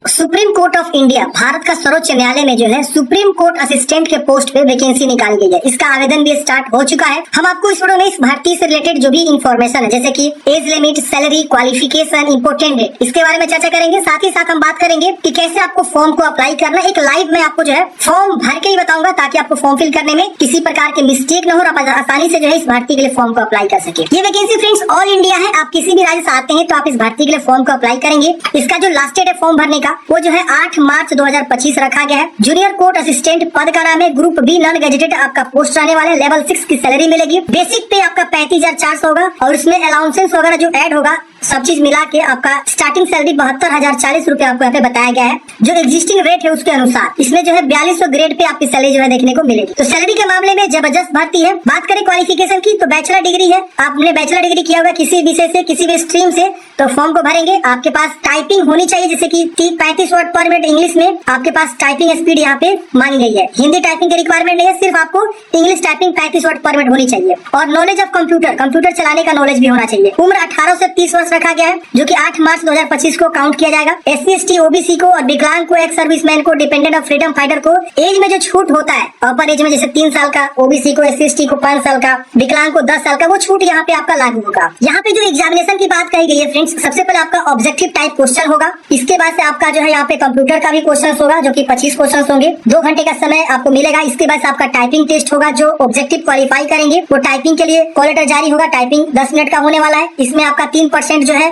Supreme court of India Bharat का सर्वोच्च न्यायालय में जो है सुप्रीम कोर्ट असिस्टेंट के पोस्ट पे वैकेंसी निकाली गई है। इसका आवेदन भी स्टार्ट हो चुका है। हम आपको इस वीडियो में इस भर्ती से रिलेटेड जो भी इन्फॉर्मेशन है, जैसे कि age limit, salary, qualification, important date, इसके बारे में चर्चा करेंगे। साथ ही साथ हम बात करेंगे कि कैसे आपको फॉर्म को अप्लाई करना है। एक लाइव में आपको जो है फॉर्म भर के ही बताऊंगा, ताकि आपको फॉर्म फिल करने में किसी प्रकार के मिस्टेक न हो और आप आसानी से जो है इस भर्ती के लिए फॉर्म को अप्लाई कर सके। ये वैकेंसी फ्रेंड्स ऑल इंडिया है। आप किसी भी राज्य से आते हैं तो आप इस भर्ती के लिए फॉर्म को अप्लाई करेंगे। इसका जो लास्ट डेट है फॉर्म भरने का वो जो है 8 मार्च 2025 रखा गया है। जूनियर कोर्ट असिस्टेंट पद का नाम है। ग्रुप बी नॉन गेजेटेड आपका पोस्ट रहने वाला है। लेवल 6 की सैलरी मिलेगी। बेसिक पे आपका 35,400 होगा और उसमें अलाउंसेस वगैरह जो ऐड होगा सब चीज मिला के आपका स्टार्टिंग सैलरी 72,040 रुपए आपको यहाँ पे बताया गया है। जो एग्जिस्टिंग रेट है उसके अनुसार इसमें जो है 4200 ग्रेड पे आपकी सैलरी जो है देखने को मिलेगी। तो सैलरी के मामले में जबरदस्त भर्ती है। बात करें क्वालिफिकेशन की तो बैचलर डिग्री है। आपने बैचलर डिग्री किया होगा किसी विषय से, किसी भी स्ट्रीम से, तो फॉर्म को भरेंगे। आपके पास टाइपिंग होनी चाहिए, जैसे कि 35 वर्ड पर मिनट इंग्लिश में आपके पास टाइपिंग स्पीड यहाँ पे मांगी गई है। हिंदी टाइपिंग की रिक्वायरमेंट नहीं है, सिर्फ आपको इंग्लिश टाइपिंग 35 वर्ड पर मिनट होनी चाहिए। और नॉलेज ऑफ कंप्यूटर चलाने का नॉलेज भी होना चाहिए। उम्र 18 से 30 वर्ष रखा गया है, जो कि 8 मार्च 2025 को काउंट किया जाएगा। SC ST OBC को और विकलांग को, एक्स सर्विसमैन को, डिपेंडेंट ऑफ फ्रीडम फाइटर को एज में जो छूट होता है, अपर एज में जैसे 3 साल का, OBC को, SC ST को 5 साल का, विकलांग को 10 साल का, वो छूट यहाँ पे आपका लागू होगा। यहाँ पे जो एग्जामिनेशन की बात कही गई है फ्रेंड्स, सबसे पहले आपका ऑब्जेक्टिव टाइप क्वेश्चन होगा। इसके बाद से आपका जो है यहाँ पे कंप्यूटर का भी क्वेश्चन होगा, जो कि 25 क्वेश्चन होंगे। 2 घंटे का समय आपको मिलेगा। इसके बाद आपका टाइपिंग टेस्ट होगा। जो ऑब्जेक्टिव क्वालिफाई करेंगे वो टाइपिंग के लिए कॉल लेटर जारी होगा। टाइपिंग 10 मिनट का होने वाला है। इसमें आपका 3% जो है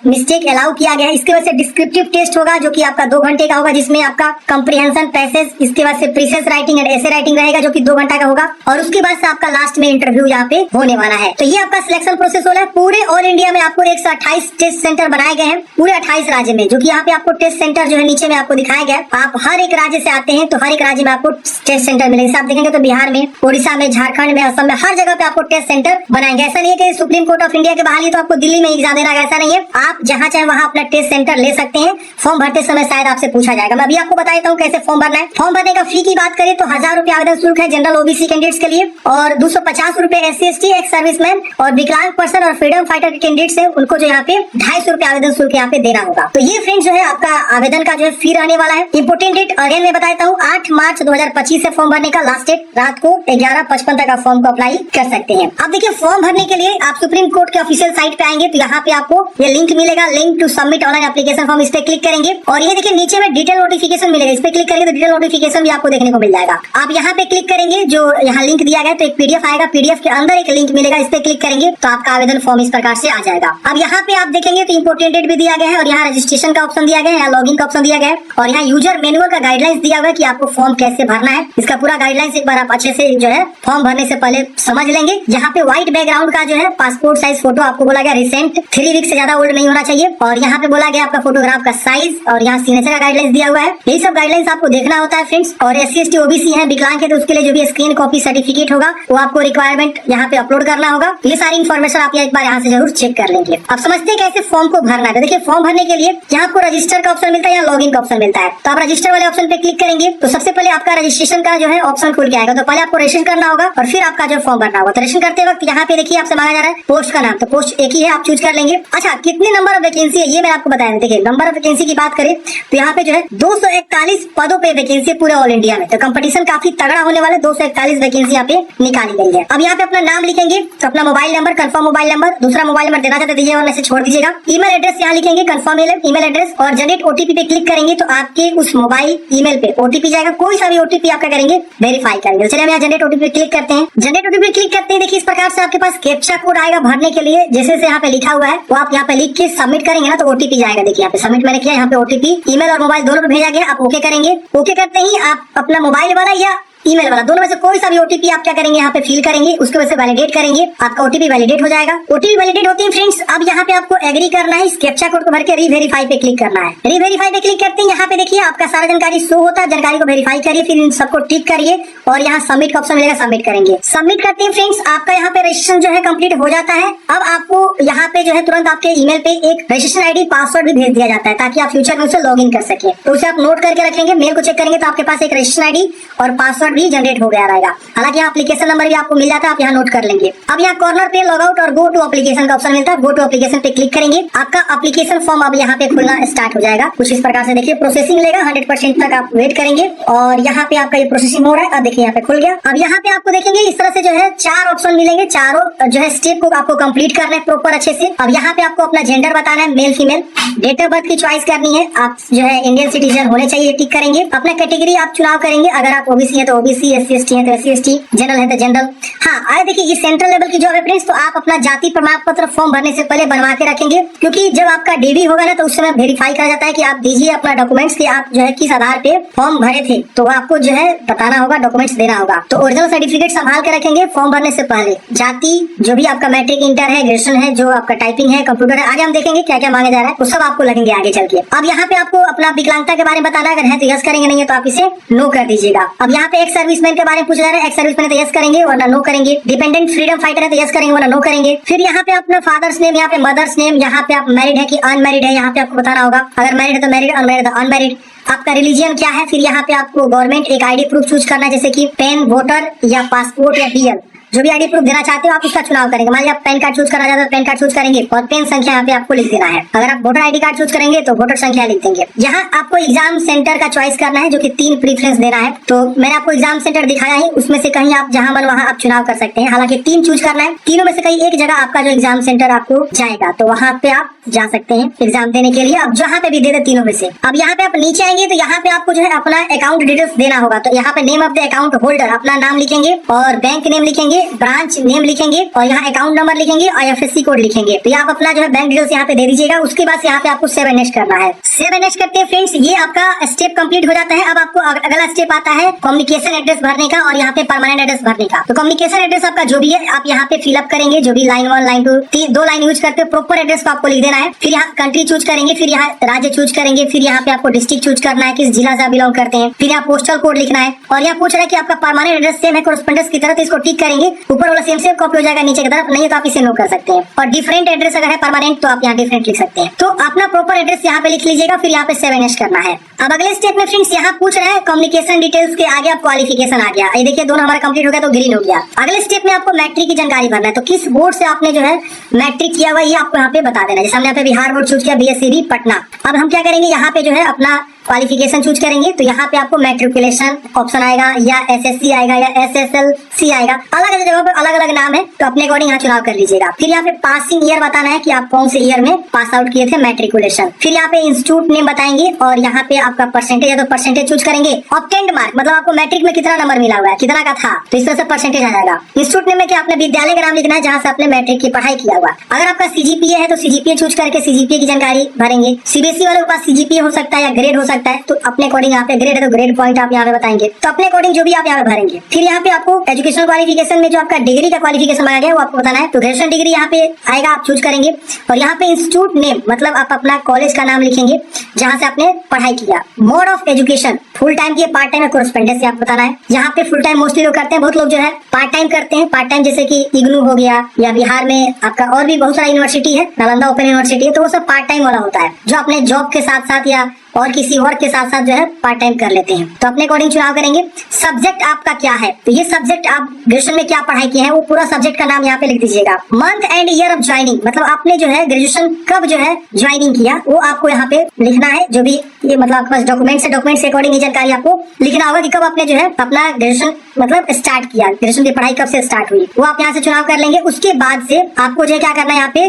मिस्टेक अलाउ किया गया है। इसके बाद से डिस्क्रिप्टिव टेस्ट होगा, जो कि आपका 2 घंटे का होगा, जिसमें आपका कंप्रीहेंशन, पैसेज, इसके बाद से प्रीसेस राइटिंग एंड एसे राइटिंग रहेगा, जो कि 2 घंटा का होगा। और उसके बाद से आपका लास्ट में इंटरव्यू यहाँ पे होने वाला है। तो ये आपका सिलेक्शन प्रोसेस हो रहा है। पूरे ऑल इंडिया में आपको 128 टेस्ट सेंटर बनाए गए हैं, पूरे 28 राज्य में, जो कि यहाँ पे आपको टेस्ट सेंटर जो है नीचे में आपको दिखाया गया है। आप हर एक राज्य से आते हैं तो हर एक राज्य में आपको टेस्ट सेंटर मिलेगा। आप देखेंगे तो बिहार में, उड़ीसा में, झारखंड में, असम में, हर जगह पे आपको टेस्ट सेंटर बनाएंगे। ऐसा नहीं है कि सुप्रीम कोर्ट ऑफ इंडिया के बहाली तो आपको दिल्ली में एग्जाम देना है, ऐसा नहीं है। आप जहाँ चाहे वहाँ अपना टेस्ट सेंटर ले सकते हैं। फॉर्म भरते समय शायद आपसे पूछा जाएगा। मैं अभी आपको बता देता हूँ कैसे फॉर्म भरना है। फॉर्म भरने का फी की बात करें तो 1000 रुपए आवेदन शुल्क है जनरल OBC कैंडिडेट्स के लिए, और 250 रुपए SC ST, एक्स सर्विसमैन और विकलांग पर्सन और फ्रीडम फाइटर के कैंडिडेट्स है, उनको जो यहाँ पे 250 रुपए आवेदन शुल्क यहाँ पे देना होगा। तो ये फ्रेंड्स जो है आपका आवेदन का जो है फी रहने वाला है। इंपोर्टेंट डेट अगेन मैं बताता हूँ, 8 मार्च 2025 से फॉर्म भरने का लास्ट डेट रात को 11:55 तक आप फॉर्म को अप्लाई कर सकते हैं। अब देखिए फॉर्म भरने के लिए आप सुप्रीम कोर्ट के ऑफिशियल साइट पे आएंगे तो यहाँ पे आपको ये लिंक मिलेगा, link to submit online application form. इस पे क्लिक करेंगे और ये देखिए नीचे में डिटेल नोटिफिकेशन मिलेगा। इस पे क्लिक करेंगे तो डिटेल नोटिफिकेशन भी आपको देखने को मिल जाएगा। आप यहाँ पे क्लिक करेंगे, जो यहाँ लिंक दिया गया तो एक PDF आएगा, PDF के अंदर एक लिंक मिलेगा। इस पे क्लिक करेंगे तो आपका आवेदन फॉर्म इस प्रकार से आ जाएगा। अब यहाँ पे आप देखेंगे तो इंपोर्टेंट डेट भी दिया गया है और यहाँ रजिस्ट्रेशन का ऑप्शन दिया गया है, यहाँ लॉगिन का ऑप्शन दिया गया है और यहाँ यूजर मैनुअल का गाइडलाइंस दिया हुआ है कि आपको फॉर्म कैसे भरना है। इसका पूरा गाइडलाइंस एक बार आप अच्छे से जो है फॉर्म भरने से पहले समझ लेंगे। यहाँ पे व्हाइट बैकग्राउंड का जो है पासपोर्ट साइज फोटो आपको बोला गया, रिसेंट 3 वीक से ज्यादा ओल्ड नहीं होना चाहिए। और यहाँ पे बोला गया आपका फोटोग्राफ का साइज और यहाँ सिग्नेचर का गाइडलाइंस दिया हुआ है। यही सब गाइडलाइंस आपको देखना होता है फ्रेंड्स। और SC ST OBC है, विकलांग है, तो उसके लिए जो भी स्क्रीन कॉपी सर्टिफिकेट होगा वो आपको रिक्वायरमेंट यहाँ पे अपलोड करना होगा। ये सारी इन्फॉर्मेशन आप एक बार यहाँ से जरूर चेक कर लेंगे। अब समझते हैं कैसे फॉर्म को भरना है। तो देखिए फॉर्म भरने के लिए यहाँ आपको रजिस्टर का ऑप्शन मिलता है, यहाँ लॉगिन का ऑप्शन मिलता है। तो आप रजिस्टर वाले ऑप्शन पे क्लिक करेंगे तो सबसे पहले आपका रजिस्ट्रेशन का जो है ऑप्शन खुल के आएगा। तो पहले आपको रजिस्ट्रेशन करना होगा और फिर आपका जो फॉर्म भरना होगा। तो रजिस्ट्रेशन करते वक्त यहाँ पे देखिए आपसे मांगा जा रहा है पोस्ट का नाम, तो पोस्ट एक ही है, आप चूज कर लेंगे। अच्छा, कितने नंबर ऑफ वैकेंसी है ये मैं आपको बताया। देखिए नंबर ऑफ वैकेंसी की बात करें तो यहाँ पे जो है 241 पदों पे वैकेंसी पूरे ऑल इंडिया में। तो कंपटीशन काफी तगड़ा होने वाला है। 241 वैकेंसी यहाँ पे निकाली गई है। अब यहाँ पे अपना नाम लिखेंगे तो अपना mobile number, confirm mobile number, दूसरा मोबाइल नंबर देना चाहते दीजिए और मैसेज छोड़ दीजिएगा। ईमेल एड्रेस यहाँ लिखेंगे, कंफर्म ईमेल एड्रेस, और जनरेट OTP पे क्लिक करेंगे तो आपके उस मोबाइल ईमेल पे OTP जाएगा। कोई सा भी OTP आपका करेंगे वेरीफाई करेंगे। तो चलिए हम यहाँ जनरेट OTP पे क्लिक करते हैं। जनरेट OTP पे क्लिक करते हैं, देखिए इस प्रकार से आपके पास कैप्चा कोड आएगा भरने के लिए। जैसे यहाँ पे लिखा हुआ है वो आप यहाँ पे लिख के सबमिट करेंगे ना तो OTP जाएगा। देखिए यहाँ पे सबमिट मैंने किया, यहाँ पे OTP ईमेल और मोबाइल दोनों पे भेजा गया। आप ओके करेंगे। ओके करते ही आप अपना मोबाइल वाला या ईमेल वाला, दोनों में से कोई सा भी OTP आप क्या करेंगे यहाँ पे फिल करेंगे, उसके वजह से वैलिडेट करेंगे, आपका OTP वैलिडेट हो जाएगा। OTP वैलिडेट होती है फ्रेंड्स। अब यहाँ पे आपको एग्री करना है, इस कैप्चा कोड को भर के रीवेरीफाई पे क्लिक करना है। रीवेरीफाई पे क्लिक करते हैं, यहाँ पे देखिए आपका सारा जानकारी शो होता है। जानकारी को वेरीफाई करिए, फिर इन सबको टिक करिए और यहाँ सबमिट का ऑप्शन मिलेगा, सबमिट करेंगे। सबमिट करते हैं फ्रेंड्स, आपका यहाँ पे रजिस्ट्रेशन जो है कंप्लीट हो जाता है। अब आपको यहाँ पे जो है तुरंत आपके ईमेल पे एक रजिस्ट्रेशन ID पासवर्ड भी भेज दिया जाता है, ताकि आप फ्यूचर में उसे लॉग इन कर सके। तो उसे आप नोट करके रखेंगे। मेल को चेक करेंगे तो आपके पास एक रजिस्ट्रेशन ID और पासवर्ड पासवर्ड भी जनरेट हो गया रहेगा। हालांकि यहाँ एप्लीकेशन नंबर भी आपको मिल जाता है, आप यहाँ नोट कर लेंगे। अब यहाँ कॉर्नर पे लॉग आउट और गो टू एप्लीकेशन का ऑप्शन मिलता है। गो टू एप्लीकेशन पे क्लिक करेंगे, आपका एप्लीकेशन फॉर्म अब यहाँ पे खुलना स्टार्ट हो जाएगा। कुछ इस प्रकार से देखिए प्रोसेसिंग लेगा, 100% तक आप वेट करेंगे और यहाँ पे आपका ये प्रोसेसिंग हो रहा है। अब देखिए यहाँ पे खुल गया। अब यहाँ पे आपको देखेंगे इस तरह से जो है 4 ऑप्शन मिलेंगे, चारों जो है स्टेप को आपको कंप्लीट करना है प्रॉपर अच्छे से। अब यहाँ पे आपको अपना जेंडर बताना है, male female, date of birth की चॉइस करनी है, आप जो है इंडियन सिटीजन होने चाहिए, टिक करेंगे। अपना कैटेगरी आप चुनाव करेंगे, अगर आप ओबीसी है तो ओबीसी, SC/ST है तो SC/ST, जनरल है तो जनरल। हाँ आए देखिए ये सेंट्रल लेवल की जॉब है फ्रेंड्स, तो आप अपना जाति प्रमाण पत्र फॉर्म भरने से पहले बनवा के रखेंगे, क्योंकि जब आपका DV होगा ना तो उस समय वेरीफाई करा जाता है कि आप दीजिए अपना डॉक्यूमेंट्स कि आप जो है किस आधार पे फॉर्म भरे थे, तो आपको जो है बताना होगा, डॉक्यूमेंट्स देना होगा। तो ओरिजिनल सर्टिफिकेट संभाल के रखेंगे फॉर्म भरने से पहले। जाति जो भी आपका मैट्रिक, इंटर है, ग्रेजुएशन है, जो आपका टाइपिंग है, कंप्यूटर है, आगे हम देखेंगे क्या क्या मांगा जा रहा है, वो सब आपको लगेंगे आगे चल के। अब यहाँ पे आपको अपना विकलांगता के बारे में बताना है, अगर है तो यस करेंगे, नहीं है तो आप इसे नो कर दीजिएगा। अब यहाँ पे एक सर्विसमैन के बारे में पूछा जा रहा है, एक सर्विसमैन है तो यस करेंगे वरना नो करेंगे। डिपेंडेंट फ्रीडम फाइटर है तो यस करेंगे वरना नो करेंगे। फिर यहाँ पे अपना फादर्स नेम, यहाँ पे मदर्स नेम, यहाँ पे आप मैरिड है कि अनमैरिड है, यहाँ पे आपको बताना होगा। अगर मैरिड है तो मैरिड, अनमैरिड है तो अनमैरिड। आपका रिलीजियन क्या है, फिर यहाँ पे आपको गवर्नमेंट एक ID प्रूफ चूज करना है, जैसे कि पेन, वोटर या पासपोर्ट या DL, जो भी ID प्रूफ देना चाहते हो आप उसका चुनाव करेंगे। मान लिया आप पैन कार्ड चूज करना चाहते हो, पैन कार्ड चूज करेंगे और पेन संख्या यहाँ पे आपको लिख देना है। अगर आप वोटर ID कार्ड चूज करेंगे तो वोटर संख्या लिख देंगे। यहाँ आपको एग्जाम सेंटर का चॉइस करना है, जो कि 3 प्रीफरेंस देना है। तो मैंने आपको एग्जाम सेंटर दिखाया है, उसमें से कहीं आप जहां मन वहां आप चुनाव कर सकते हैं। हालांकि 3 चूज करना है, तीनों में से कहीं एक जगह आपका जो एग्जाम सेंटर आपको जाएगा, तो वहाँ पे आप जा सकते हैं एग्जाम देने के लिए। अब जहाँ पे भी दे दे तीनों में से। अब यहाँ पे आप नीचे आएंगे तो यहाँ पे आपको जो है अपना अकाउंट डिटेल्स देना होगा। तो यहाँ पे name of the account holder, अपना नाम लिखेंगे और बैंक नेम लिखेंगे, ब्रांच नेम लिखेंगे और यहाँ अकाउंट नंबर लिखेंगे और IFSC कोड लिखेंगे। तो ये आप अपना जो है बैंक डिटेल्स यहाँ पे दे दीजिएगा। उसके बाद यहाँ पे आपको सेव एंड नेक्स्ट करना है। सेव एंड नेक्स्ट करते हैं फ्रेंड्स, ये आपका स्टेप कंप्लीट हो जाता है। अब आपको अगला स्टेप आता है कम्युनिकेशन एड्रेस भरने का और यहाँ पे परमानेंट एड्रेस भरने का। तो कम्युनिकेशन एड्रेस आपका जो भी है आप यहाँ पे फिलअप करेंगे, जो भी लाइन 1, लाइन 2, 2 लाइन यूज करते हो, प्रॉपर एड्रेस को आपको लिख देना है। फिर यहाँ कंट्री चूज करेंगे, फिर यहाँ राज्य चूज करेंगे, फिर यहाँ पे आपको डिस्ट्रिक्ट चूज करना है, किस जिला से आप बिलोंग करते हैं, फिर यहाँ पोस्टल कोड लिखना है। और यहाँ पूछ रहा है कि आपका परमानेंट एड्रेस सेम है कोरेस्पोंडेंस की तरह, तो इसको टिक करेंगे। ऊपर वाला सेम कॉपी हो जाएगा नीचे की तरफ, नहीं है तो आप इसे नो कर सकते हैं। और डिफरेंट एड्रेस अगर है परमानेंट तो आप यहाँ डिफरेंट लिख सकते हैं। तो अपना प्रॉपर एड्रेस यहाँ पे लिख लीजिएगा, फिर यहाँ पे सेव एंड नेक्स्ट करना है। अब अगले स्टेप में फ्रेंड्स यहाँ पूछ रहा है कम्युनिकेशन डिटेल्स के आगे आप क्वालिफिकेशन आ गया। ये देखिए दोनों हमारा कंप्लीट हो गया तो ग्रीन हो गया। अगले स्टेप में आपको मैट्रिक की जानकारी भरना है। तो किस बोर्ड से आपने जो है मैट्रिक किया हुआ ये आपको यहाँ पे बता देना है। जैसे हमने यहाँ पे बिहार बोर्ड चूज किया, BSCB पटना। अब हम क्या करेंगे, यहाँ पे जो है अपना क्वालिफिकेशन चूज करेंगे। तो यहाँ पे आपको मैट्रिकुलेशन ऑप्शन आएगा या SSC आएगा या SSLC आएगा, अलग अलग जगह पे अलग अलग नाम है, तो अपने अकॉर्डिंग यहाँ चुनाव कर लीजिएगा। फिर यहाँ पे पासिंग ईयर बताना है कि आप कौन से ईयर में पास आउट किए थे मैट्रिकुलेशन। फिर यहाँ पे इंस्टीट्यूट नेम बताएंगे और यहाँ पे आपका परसेंटेज है तो परसेंटेज चूज करेंगे। ऑब्टेन्ड मार्क मतलब आपको मैट्रिक में कितना नंबर मिला हुआ है, कितना का था, तो इस तरह से परसेंटेज आ जाएगा। इंस्टीट्यूट नेम में क्या आपने विद्यालय का नाम लिखना है जहाँ से आपने मैट्रिक की पढ़ाई किया हुआ। अगर आपका CGPA है तो CGPA चूज करके CGPA की जानकारी भरेंगे। CBSE वालों के पास CGPA हो सकता है या ग्रेड हो सकता है, तो अपने अकॉर्डिंग यहाँ पे ग्रेड है तो ग्रेड पॉइंट आप यहाँ पे बताएंगे। तो अपने अकॉर्डिंग जो भी आप यहाँ पे भरेंगे। फिर यहाँ पे आपको एजुकेशन क्वालिफिकेशन में जो आपका डिग्री का क्वालिफिकेशन मांगा गया है वो आपको बताना है। तो ग्रेजुएशन डिग्री यहाँ पे आएगा, आप चूज करेंगे। और यहाँ पे इंस्टीट्यूट नेम मतलब आप अपना कॉलेज का नाम लिखेंगे जहाँ से आपने पढ़ाई किया। Mode of education full time की पार्ट टाइम कोरेस्पोंडेंस आपको बताना है। यहाँ पे फुल टाइम मोस्टली लोग करते हैं, बहुत लोग जो है पार्ट टाइम करते हैं। पार्ट टाइम जैसे कि इग्नू हो गया या बिहार में आपका और भी बहुत सारा यूनिवर्सिटी है, नालंदा ओपन यूनिवर्सिटी है, तो वो सब पार्ट टाइम वाला होता है जो अपने जॉब के साथ साथ या और किसी वर्क के साथ साथ जो है पार्ट टाइम कर लेते हैं। तो अपने अकॉर्डिंग चुनाव करेंगे। सब्जेक्ट आपका क्या है, तो ये सब्जेक्ट आप ग्रेजुएशन में क्या पढ़ाई किए हैं वो पूरा सब्जेक्ट का नाम यहाँ पे लिख दीजिएगा। Month and year of joining मतलब आपने जो है ग्रेजुएशन कब जो है ज्वाइनिंग किया वो आपको यहाँ पे लिखना है। जो भी ये मतलब आपके पास डॉक्यूमेंट्स है, डॉक्यूमेंट्स के अकॉर्डिंग ये जानकारी आपको लिखना होगा कि कब आपने जो है अपना ग्रेजुएशन मतलब स्टार्ट किया, ग्रेजुएशन की पढ़ाई कब से स्टार्ट हुई, वो आप यहाँ से चुनाव कर लेंगे। उसके बाद से आपको जो है क्या करना है यहाँ पे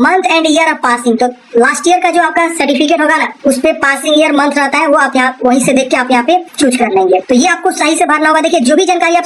month and year of passing. तो लास्ट ईयर का जो आपका सर्टिफिकेट होगा ना उस पे पासिंग ईयर मंथ रहता है, वो आप यहाँ वहीं से देख के आप यहाँ पे चूज कर लेंगे। तो ये आपको सही से भरना होगा। देखिए जो भी जानकारी आप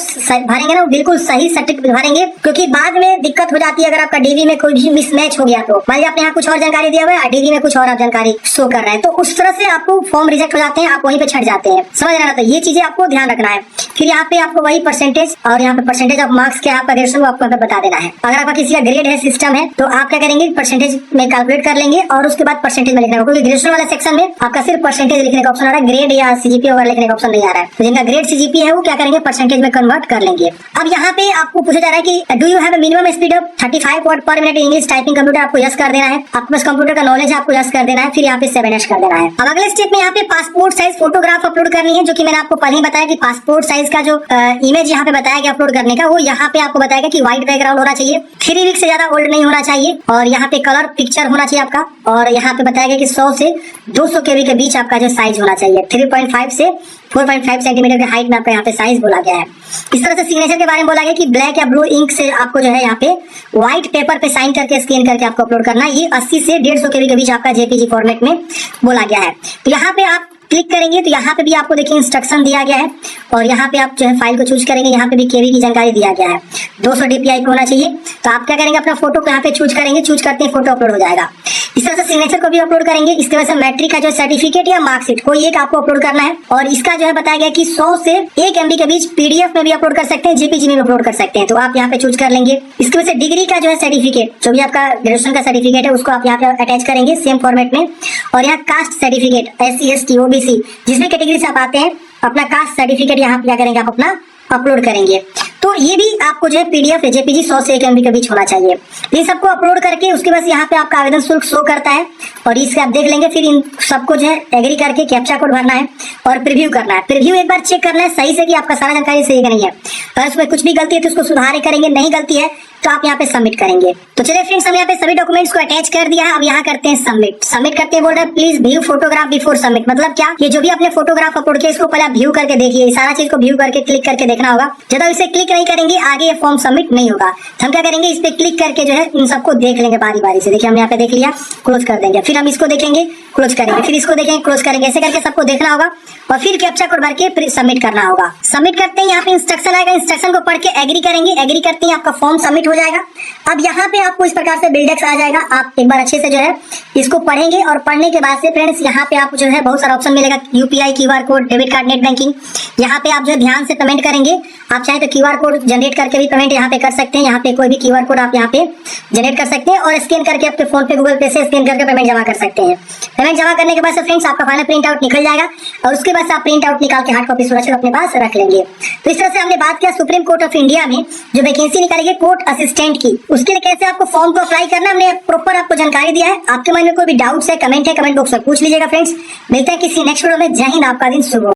भरेंगे ना वो बिल्कुल सही सटीक भरेंगे, क्योंकि बाद में दिक्कत हो जाती है अगर आपका DV में कोई भी मिसमैच हो गया। तो मान लीजिए आपने यहाँ कुछ और जानकारी दिया हुआ है, DV में कुछ और आप जानकारी शो कर रहे हैं, तो उस तरह से आपको फॉर्म रिजेक्ट हो जाते हैं, आप वहीं पे छट जाते हैं। समझ रहे हैं? तो ये चीजें आपको ध्यान रखना है। फिर यहाँ पे आपको वही परसेंटेज और यहाँ पे परसेंटेज ऑफ मार्क्स क्या आपका ग्रेजुएशन वो आपको बता देना है। अगर आपका किसी का ग्रेड है सिस्टम है तो आप क्या करेंगे, परसेंटेज में कैलकुलेट कर लेंगे और उसके बाद परसेंटेज में लिखना होगा, क्योंकि ग्रेजुएशन वाले सेक्शन में आपका सिर्फ परसेंटेज लिखने का ऑप्शन आ रहा है, ग्रेड या CGPA वगैरह लिखने का ऑप्शन नहीं आ रहा है। तो जिनका ग्रेड CGPA है वो क्या करेंगे, परसेंटेज में कन्वर्ट कर लेंगे। अब यहाँ पे आपको पूछा जा रहा है कि do you have a minimum speed of 35 word पर मिनट इंग्लिश टाइपिंग कंप्यूटर, आपको यस कर देना है। आपके पास कंप्यूटर का नॉलेज है, आपको यस कर देना है। फिर यहाँ पे 7 कर देना है। अब अगले स्टेप में यहाँ पे passport size photograph upload upload करनी है, जो कि मैंने आपको पहले ही बताया कि पासपोर्ट साइज का जो इमेज यहाँ पे बताया गया अपलोड करने का, वो यहाँ पे आपको बताएगा कि व्हाइट बैकग्राउंड होना चाहिए, 3 वीक से ज्यादा ओल्ड नहीं होना चाहिए, और यहाँ पे कलर पिक्चर होना चाहिए आपका, और यहाँ पे बताया गया कि 100 से 200 KB के बीच आपका जो साइज होना चाहिए, 3.5 से 4.5 सेंटीमीटर के हाइट में आपका यहाँ पे साइज बोला गया है। इस तरह से सिग्नेचर के बारे में बोला गया कि ब्लैक या ब्लू इंक से आपको जो है यहाँ पे व्हाइट पेपर पे साइन करके स्कैन करके आपको अपलोड करना है। ये 80 से 150 KB के बीच आपका JPG फॉर्मेट में बोला गया है। तो यहाँ पे आप क्लिक करेंगे तो यहाँ पे भी आपको देखिए इंस्ट्रक्शन दिया गया है, और यहाँ पे आप जो है फाइल को चूज करेंगे, यहाँ पे भी KB की जानकारी दिया गया है, 200 DPI पे होना चाहिए। तो आप क्या करेंगे, अपना फोटो को यहाँ पे चूज करेंगे, चूज करते ही फोटो अपलोड हो जाएगा। इस तरह से सिग्नेचर को भी अपलोड करेंगे। इसके वजह से मैट्रिक का जो सर्टिफिकेट या मार्कशीट कोई एक आपको अपलोड करना है, और इसका जो है बताया गया कि 100 से 1 MB के बीच PDF में भी अपलोड कर सकते हैं, JPG में भी अपलोड कर सकते हैं। तो आप यहाँ पे चूज कर लेंगे। इसके वजह से डिग्री का जो है सर्टिफिकेट, जो भी आपका ग्रेजुएशन का सर्टिफिकेट है, उसको आप यहाँ पे अटैच करेंगे सेम फॉर्मेट में। और यहाँ caste certificate SC ST OBC जिसमें कैटेगरी से आप आते हैं, अपना कास्ट सर्टिफिकेट यहाँ पे क्या करेंगे, आप अपना अपलोड करेंगे। तो ये भी आपको जो है PDF या JPG 100 से 1 MB के बीच होना चाहिए। ये सबको अपलोड करके उसके बाद यहाँ पे आपका आवेदन शुल्क शो करता है, और इसके आप देख लेंगे। फिर इन सबको जो है एग्री करके कैप्चा कोड भरना है और प्रीव्यू करना है। प्रीव्यू एक बार चेक करना है सही से कि आपका सारा जानकारी सही नहीं है, अगर उसमें कुछ भी गलती है तो उसको सुधारे करेंगे, नहीं गलती है तो आप यहाँ पे सबमिट करेंगे। तो चलिए फ्रेंड्स, हम यहाँ पे सभी डॉक्यूमेंट्स को अटैच कर दिया है। अब यहाँ करते हैं सबमिट। सबमिट करते हैं बोल रहा है please view photograph before submit. मतलब क्या, ये जो भी आपने फोटोग्राफ अपलोड किया इसको पहले आप व्यू करके देखिए, सारा चीज को व्यू करके क्लिक करके देखना होगा। जब इसे क्लिक नहीं करेंगे आगे ये फॉर्म सबमिट नहीं होगा। तो हम क्या करेंगे, इस पे क्लिक करके जो है इन सबको देख लेंगे बारी बारी से। देखिए हमने यहाँ पे देख लिया, क्लोज कर देंगे, फिर हम इसको देखेंगे, क्लोज करेंगे, फिर इसको देखेंगे, क्लोज करेंगे, ऐसे करके सबको देखना होगा, और फिर कैप्चा कोड भर के सबमिट करना होगा। सबमिट करते हैं यहाँ पे इंस्ट्रक्शन आएगा, इंस्ट्रक्शन को पढ़ के एग्री करेंगे, एग्री करते ही आपका फॉर्म सबमिट हो जाएगा। अब यहाँ पे आपको इस प्रकार से बिल्डेक्स आ जाएगा। आप एक बार अच्छे से जो है इसको पढ़ेंगे, और पढ़ने के बाद से फ्रेंड्स यहाँ पे आपको जो है बहुत सारा ऑप्शन मिलेगा, UPI QR code, debit card, net banking. यहाँ पे आप जो है ध्यान से पेमेंट करेंगे। आप चाहे तो QR कोड जनरेट करके भी पेमेंट यहाँ पे कर सकते हैं। यहाँ पे कोई भी QR कोड आप यहाँ पे जनरेट कर सकते हैं, और स्कैन करके आपके फोन पे गूगल पे से स्कैन करके पेमेंट जमा कर सकते हैं। पेमेंट जमा करने के बाद से फ्रेंड्स आपका फाइनल प्रिंट आउट निकल जाएगा, और उसके बाद आप प्रिंट आउट निकाल के हार्ड कॉपी सुरक्षित अपने पास रख लेंगे। तो इस तरह से हमने बात किया सुप्रीम कोर्ट ऑफ इंडिया में जो वैकेंसी निकाली गई कोर्ट असिस्टेंट की, उसके लिए कैसे आपको फॉर्म को अप्लाई करना हमने प्रॉपर आपको जानकारी दिया है। आपके मन में कोई भी डाउट्स है, कमेंट है, कमेंट बॉक्स में पूछ लीजिएगा फ्रेंड्स। मिलते हैं किसी नेक्स्ट वीडियो में। जय हिंद, आपका दिन शुभ हो।